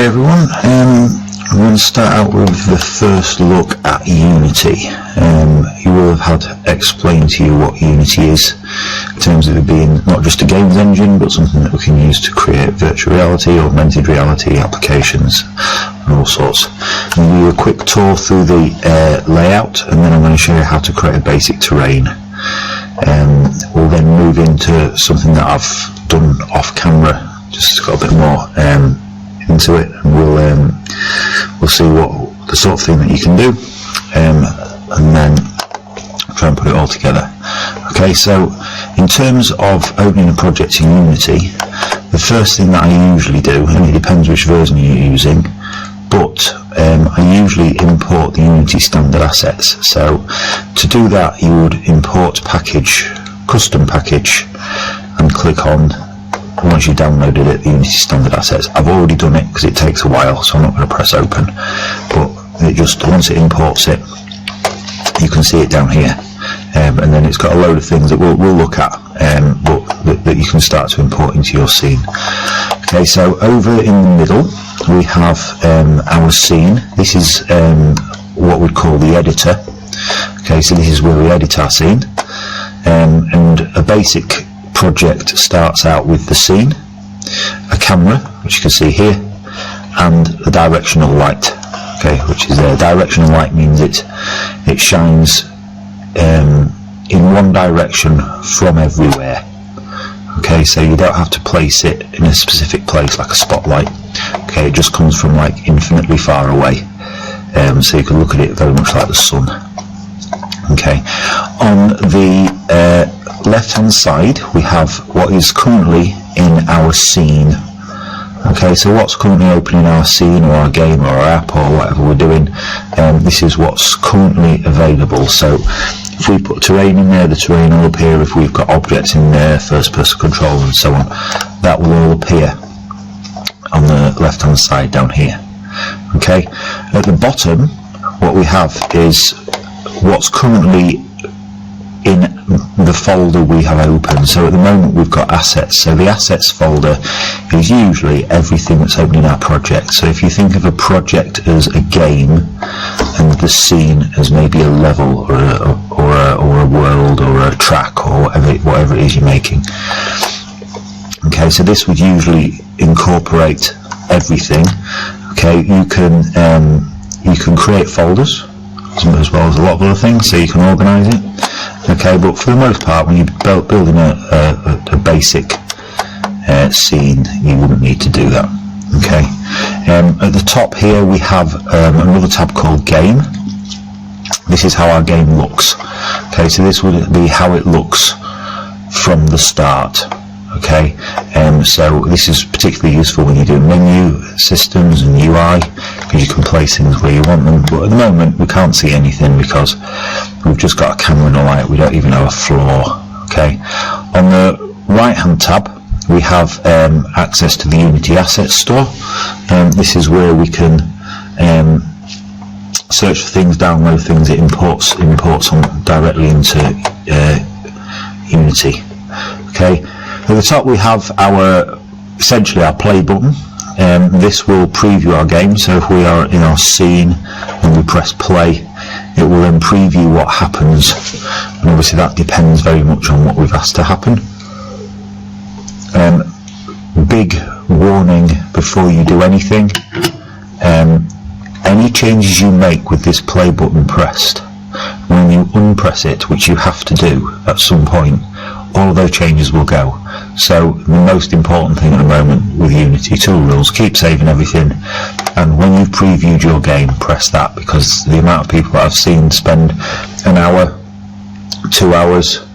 Okay everyone, I'm going to start out with the first look at Unity. You will have had explained to you what Unity is in terms of it being not just a games engine but something that we can use to create virtual reality, augmented reality applications and all sorts. I'm going to do a quick tour through the layout, and then I'm going to show you how to create a basic terrain. We'll then move into something that I've done off camera, just got a bit more into it, and we'll see what the sort of thing that you can do, and then try and put it all together. Okay, so in terms of opening a project in Unity, the first thing that I usually do, and it depends which version you're using, but I usually import the Unity standard assets. So to do that, you would import package, custom package, and click on, once you downloaded it, the Unity standard assets. I've already done it because it takes a while, so I'm not going to press open, but it just, once it imports it, you can see it down here, and then it's got a load of things that we'll look at, but that you can start to import into your scene. Okay, so over in the middle we have our scene. This is what we'd call the editor. Okay, so this is where we edit our scene, and a basic project starts out with the scene, a camera, which you can see here, and the directional light. Okay, which is directional light means it shines in one direction from everywhere. Okay, so you don't have to place it in a specific place like a spotlight. Okay, it just comes from like infinitely far away, so you can look at it very much like the sun. Okay, on the left hand side we have what is currently in our scene. Okay, so what's currently open in our scene or our game or our app or whatever we're doing, this is what's currently available. So if we put terrain in there, the terrain will appear. If we've got objects in there, first person control and so on, that will all appear on the left hand side down here. Okay, at the bottom what we have is what's currently in the folder we have open. So at the moment we've got assets, so the assets folder is usually everything that's open in our project. So if you think of a project as a game and the scene as maybe a level or a world or a track or whatever it is you're making. Okay, so this would usually incorporate everything. Okay, you can create folders as well as a lot of other things, so you can organize it. Okay, but for the most part, when you're building a basic scene, you wouldn't need to do that. Okay, at the top here we have another tab called Game. This is how our game looks. Okay, so this would be how it looks from the start. Okay, so this is particularly useful when you're doing menu systems and UI, because you can place things where you want them. But at the moment we can't see anything because we've just got a camera and a light. We don't even have a floor. Okay, on the right hand tab we have access to the Unity Assets Store. This is where we can search for things, download things. It imports on directly into Unity. Okay. At the top we have essentially our play button. This will preview our game, so if we are in our scene and we press play, it will then preview what happens, and obviously that depends very much on what we've asked to happen. Big warning before you do anything, any changes you make with this play button pressed, when you unpress it, which you have to do at some point, all of those changes will go. So the most important thing at the moment with Unity tool rules, keep saving everything, and when you've previewed your game, press that, because the amount of people that I've seen spend an hour, 2 hours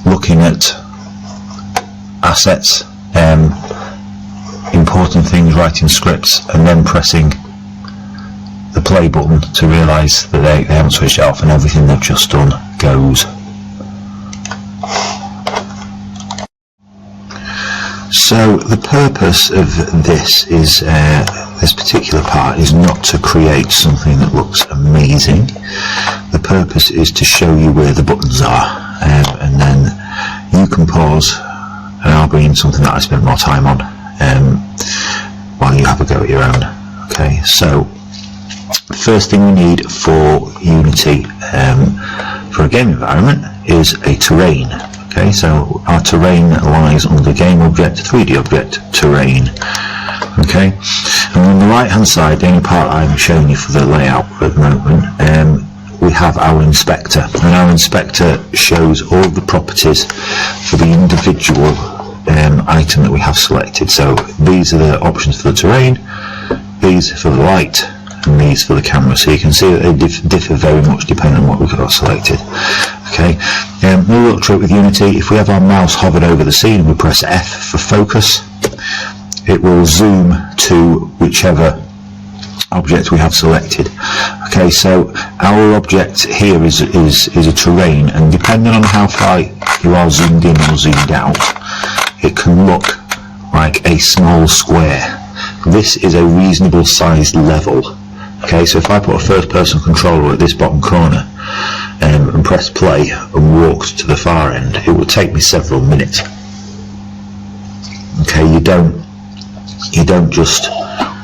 looking at assets, importing things, writing scripts, and then pressing the play button to realise that they haven't switched it off, and everything they've just done goes. So the purpose of this is, this particular part is not to create something that looks amazing. The purpose is to show you where the buttons are, and then you can pause and I'll bring in something that I spent more time on. while you have a go at your own. Okay, so the first thing we need for Unity for a game environment is a terrain. Okay, so our terrain lies under the game object, 3D object, terrain. Okay, and on the right hand side, the only part I'm showing you for the layout at the moment, we have our inspector, and our inspector shows all the properties for the individual item that we have selected. So these are the options for the terrain, these for the light, and these for the camera. So you can see that they differ very much depending on what we've got selected. Okay, a little trick with Unity: if we have our mouse hovered over the scene and we press F for focus, it will zoom to whichever object we have selected. Okay, so our object here is a terrain, and depending on how far you are zoomed in or zoomed out, it can look like a small square. This is a reasonable sized level. Okay, so if I put a first person controller at this bottom corner and press play and walked to the far end, it will take me several minutes. Okay, you don't just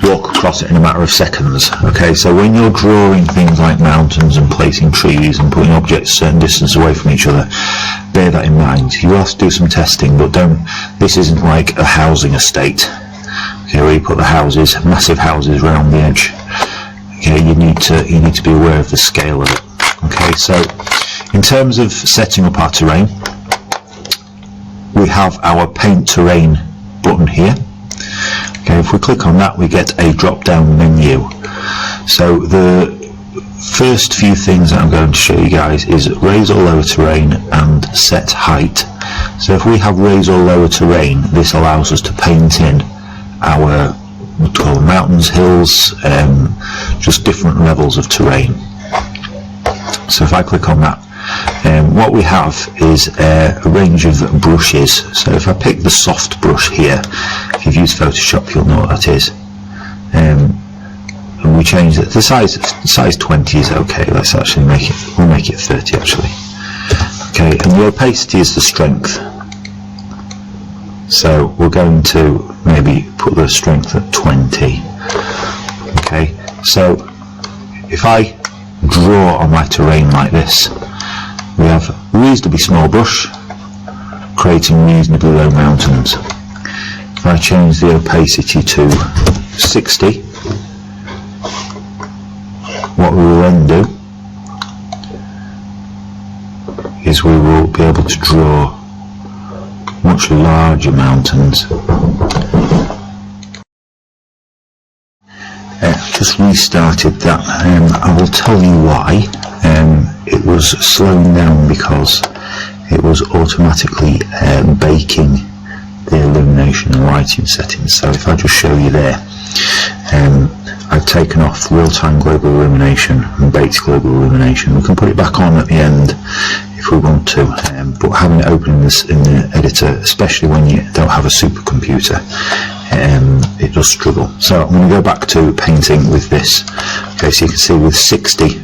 walk across it in a matter of seconds. Okay, so when you're drawing things like mountains and placing trees and putting objects a certain distance away from each other, bear that in mind. You will have to do some testing, but this isn't like a housing estate, okay, where you put the houses, massive houses around the edge. Okay, you need to be aware of the scale of it. Okay, so in terms of setting up our terrain, we have our paint terrain button here. Okay, if we click on that, we get a drop-down menu. So the first few things that I'm going to show you guys is raise or lower terrain and set height. So if we have raise or lower terrain, this allows us to paint in our, what we call mountains, hills, just different levels of terrain. So if I click on that, what we have is a range of brushes. So if I pick the soft brush here, if you've used Photoshop you'll know what that is, and we change it, the size 20 is okay. Let's actually we'll make it 30 actually. Okay, and the opacity is the strength, so we're going to maybe put the strength at 20. Okay, so if I draw on my terrain like this, we have a reasonably small brush creating reasonably low mountains. If I change the opacity to 60, what we will then do is we will be able to draw much larger mountains. Just restarted that. I will tell you why. It was slowing down because it was automatically baking the illumination and lighting settings. So if I just show you there, I've taken off real-time global illumination and baked global illumination. We can put it back on at the end if we want to, but having it open in the editor, especially when you don't have a supercomputer, it does struggle. So I'm going to go back to painting with this. Okay, so you can see with 60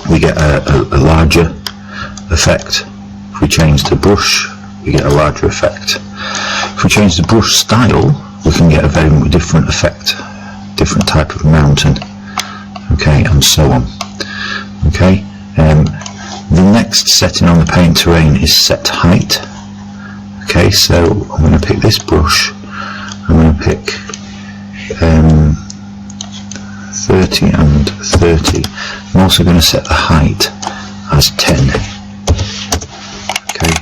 we get a larger effect. If we change the brush, we get a larger effect. If we change the brush style, we can get a very different effect, different type of mountain. Okay, and so on. Okay, the next setting on the paint terrain is set height. Okay, so I'm going to pick this brush. I'm going to pick 30 and 30. I'm also going to set the height as 10. Okay.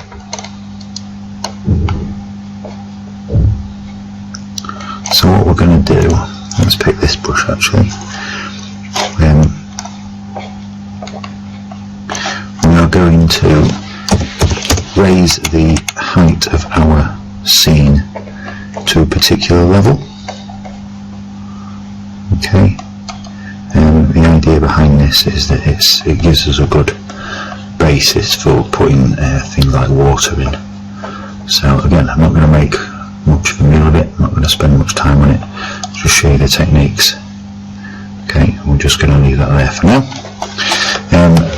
So what we're going to do, let's pick this brush actually. We are going to raise the height of our scene to a particular level. Okay. The idea behind this is that it gives us a good basis for putting things like water in. So again, I'm not going to make much of a meal of it, I'm not going to spend much time on it, just show you the techniques. Okay, we're just going to leave that there for now.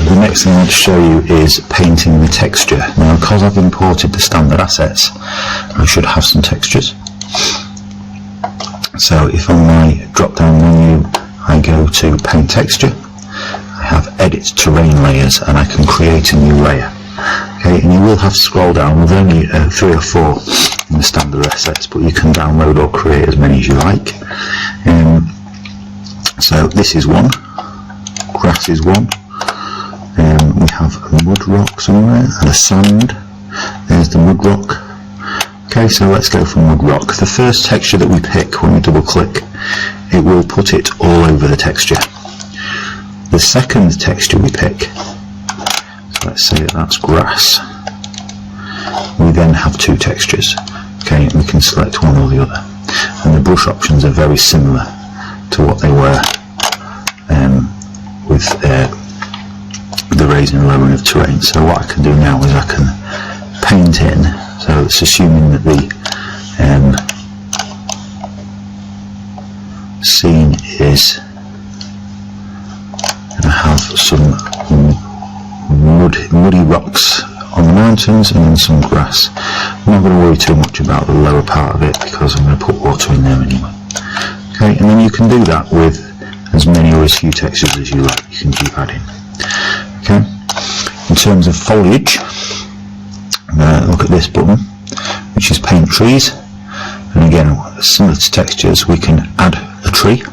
The next thing I want to show you is painting the texture. Now, because I've imported the standard assets, I should have some textures. So if on my drop down menu I go to paint texture, I have edit terrain layers and I can create a new layer. Okay, and you will have to scroll down with only 3 or 4 in the standard assets, but you can download or create as many as you like. So this is one, grass is one, we have a mud rock somewhere and a sand. There's the mud rock. Okay, so let's go for mud rock. The first texture that we pick, when we double click, it will put it all over the texture. The second texture we pick, so let's say that's grass, we then have 2 textures. Okay, and we can select one or the other, and the brush options are very similar to what they were with the raising and lowering of terrain. So what I can do now is I can paint in, so it's assuming that the scene is going to have some muddy rocks on the mountains and then some grass. I'm not going to worry too much about the lower part of it because I'm going to put water in there anyway. Okay, and then you can do that with as many or as few textures as you like. You can keep adding. Okay, in terms of foliage, look at this button, which is paint trees, and again, similar to textures, we can add a tree,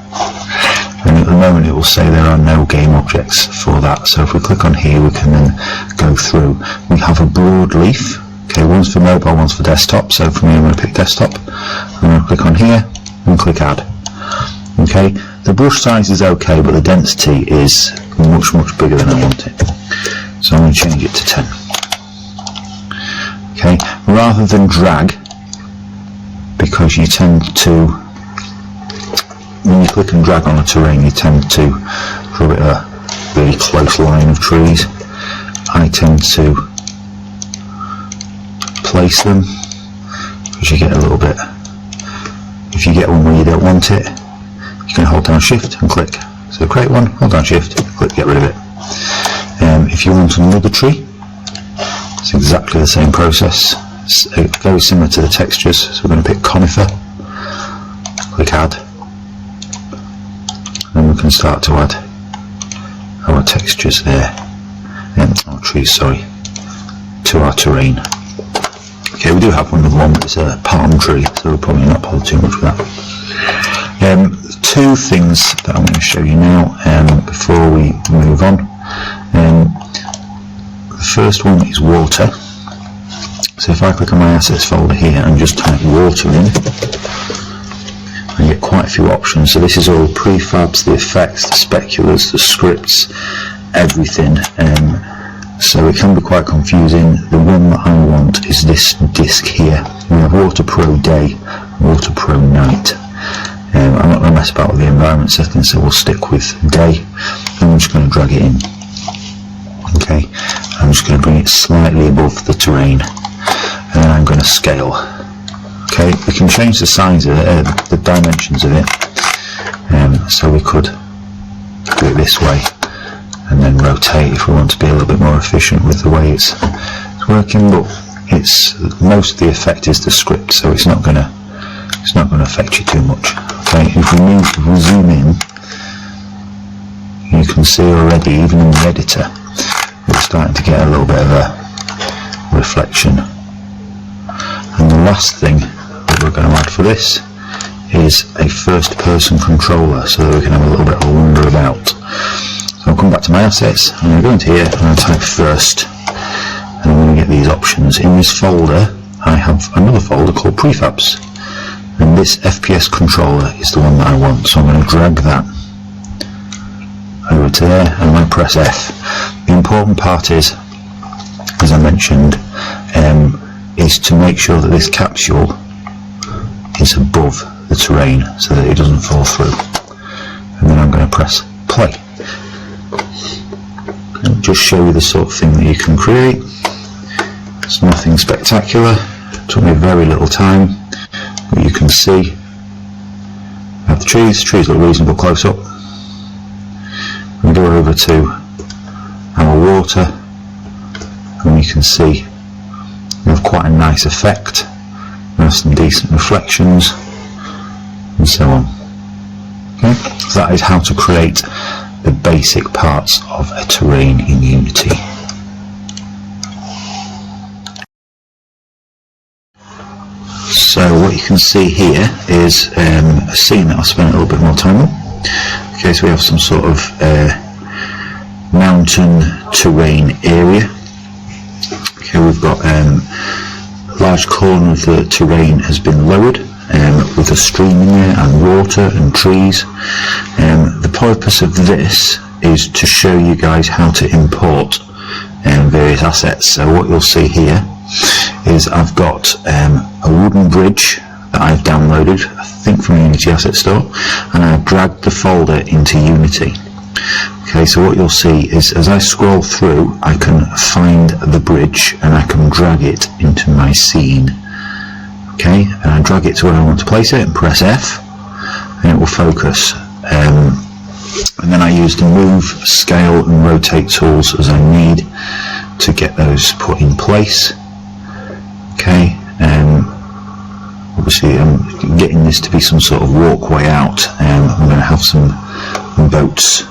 and at the moment it will say there are no game objects for that. So if we click on here, we can then go through. We have a broadleaf. Okay, one's for mobile, one's for desktop. So for me, I'm going to pick desktop. I'm going to click on here and click add. Okay, the brush size is okay, but the density is much bigger than I want it. So I'm going to change it to 10. Okay, rather than drag, because you tend to, when you click and drag on a terrain, you tend to draw a really close line of trees. I tend to place them, because you get a little bit, if you get one where you don't want it, you can hold down shift and click. So create one, hold down shift, click, get rid of it. If you want another tree, it's exactly the same process. It's very similar to the textures. So we're going to pick conifer, click add, and we can start to add our textures there, our trees, sorry, to our terrain. Okay, we do have another one, but it's a palm tree, so we'll probably not bother too much with that. 2 things that I'm going to show you now before we move on. The first one is water. So if I click on my assets folder here and just type water in, I get quite a few options. So this is all prefabs, the effects, the speculars, the scripts, everything. So it can be quite confusing. The one that I want is this disk here. We have Water Pro Day, Water Pro Night. I'm not going to mess about with the environment settings, so we'll stick with day, and I'm just going to drag it in. Okay, I'm just going to bring it slightly above the terrain, and then I'm going to scale. Okay, we can change the size of it, the dimensions of it, so we could do it this way, and then rotate if we want to be a little bit more efficient with the way it's working. But it's most of the effect is the script, so it's not going to affect you too much. Okay, if we zoom in, you can see already, even in the editor, we're starting to get a little bit of a reflection. And the last thing that we're going to add for this is a first person controller, so that we can have a little bit of a wander about. So I'll come back to my assets, I'm going to go into here and I'll type first, and I'm going to get these options. In this folder I have another folder called prefabs, and this FPS controller is the one that I want, so I'm going to drag that over to there, and I'm going to press F. The important part is, as I mentioned, is to make sure that this capsule is above the terrain so that it doesn't fall through. And then I'm going to press play. I'll just show you the sort of thing that you can create. It's nothing spectacular, it took me very little time, but you can see I have the trees look reasonable close up. We go over to our water, and you can see we have quite a nice effect. We have some decent reflections. and so on. Okay, so that is how to create the basic parts of a terrain in Unity. So what you can see here is a scene that I'll spend a little bit more time on. Okay, so we have some sort of mountain terrain area. Okay, we've got a large corner of the terrain has been lowered with a stream in there and water and trees. The purpose of this is to show you guys how to import various assets. So what you'll see here is I've got a wooden bridge that I've downloaded, I think from Unity Asset Store, and I've dragged the folder into Unity. Okay, so what you'll see is as I scroll through, I can find the bridge and I can drag it into my scene. Okay, and I drag it to where I want to place it and press F, and it will focus. And then I use the move, scale and rotate tools as I need to get those put in place. Okay, obviously I'm getting this to be some sort of walkway out. I'm going to have some boats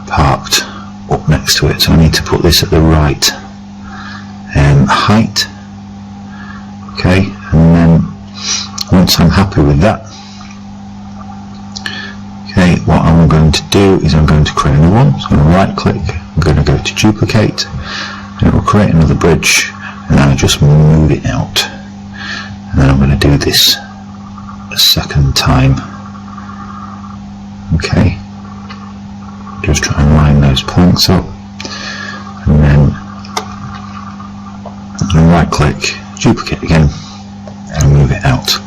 parked up next to it, so I need to put this at the right height. Okay, and then once I'm happy with that, okay, what I'm going to do is I'm going to create another one. So I'm going to right click, I'm going to go to duplicate, and it will create another bridge, and then I just move it out, and then I'm going to do this a second time. Okay, just try and line those planks up, and then right click, duplicate again, and move it out.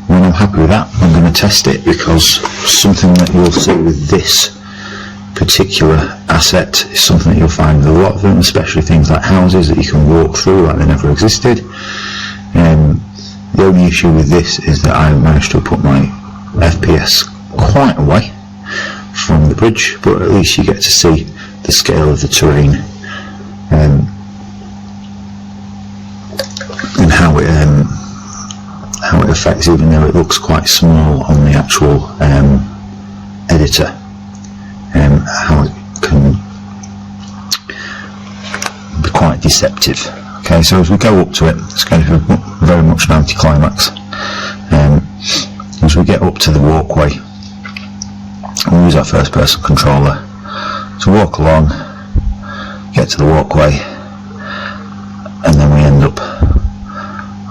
When I'm happy with that, I'm going to test it, because something that you'll see with this particular asset is something that you'll find with a lot of them, especially things like houses that you can walk through like they never existed. The only issue with this is that I managed to put my FPS quite away from the bridge, but at least you get to see the scale of the terrain and how it affects, even though it looks quite small on the actual editor, how it can be quite deceptive. Okay, so as we go up to it, it's going to be very much an anticlimax. As we get up to the walkway, we'll use our first person controller to walk along, get to the walkway, and then we end up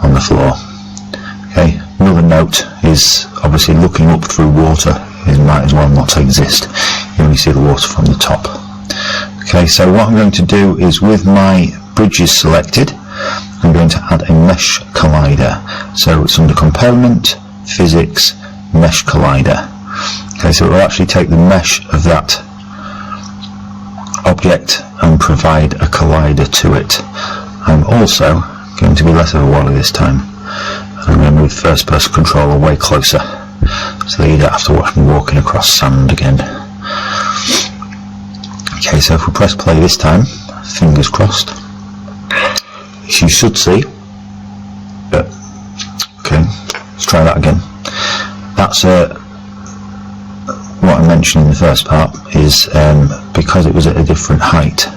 on the floor. Okay, another note is obviously looking up through water, it might as well not exist. You only see the water from the top. Okay, so what I'm going to do is, with my bridges selected, I'm going to add a mesh collider. So it's under component, physics, mesh collider. Okay, so it will actually take the mesh of that object and provide a collider to it. I'm also going to be less of a wally this time. I'm going to move the first person controller way closer, so that you don't have to watch me walking across sand again. Okay, so if we press play this time, fingers crossed, you should see that. Okay, let's try that again. That's what I mentioned in the first part, is because it was at a different height,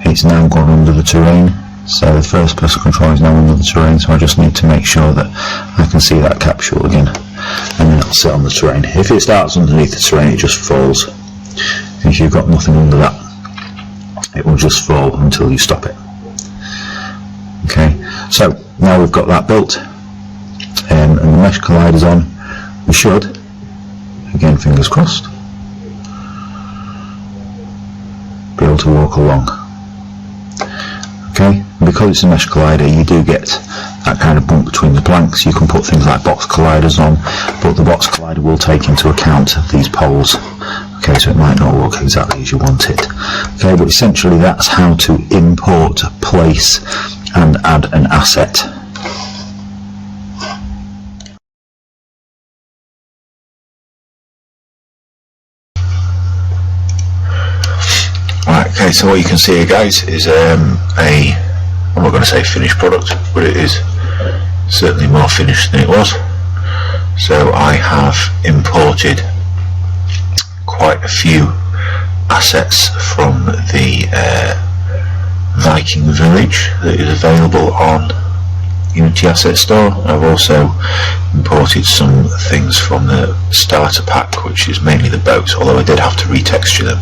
it's now gone under the terrain. So the first person controller is now under the terrain, so I just need to make sure that I can see that capsule again, and then it'll sit on the terrain. If it starts underneath the terrain, it just falls. If you've got nothing under that, it will just fall until you stop it. Okay, so now we've got that built, and the mesh collider's on, we should, again fingers crossed, be able to walk along. Okay, and because it's a mesh collider, you do get that kind of bump between the planks. You can put things like box colliders on, but the box collider will take into account these poles. Okay, so it might not work exactly as you want it. Okay, but essentially that's how to import, place and add an asset. Right, okay, so what you can see here, guys, is I'm not going to say finished product, but it is certainly more finished than it was. So I have imported quite a few assets from the Viking Village that is available on Unity Asset Store. I've also imported some things from the starter pack, which is mainly the boats, although I did have to retexture them.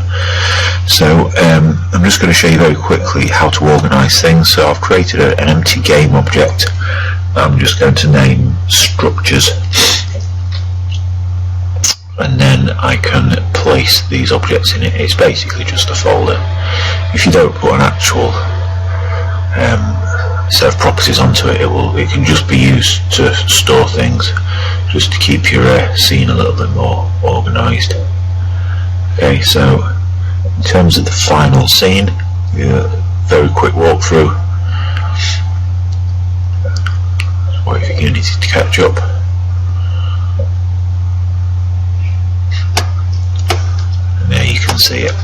So I'm just going to show you very quickly how to organise things. So I've created an empty game object. I'm just going to name structures, and then I can place these objects in it. It's basically just a folder. If you don't put an actual set of properties onto it, it can just be used to store things, just to keep your scene a little bit more organised. Okay, so in terms of the final scene, very quick walkthrough. Wait for Unity to catch up. And there you can see it.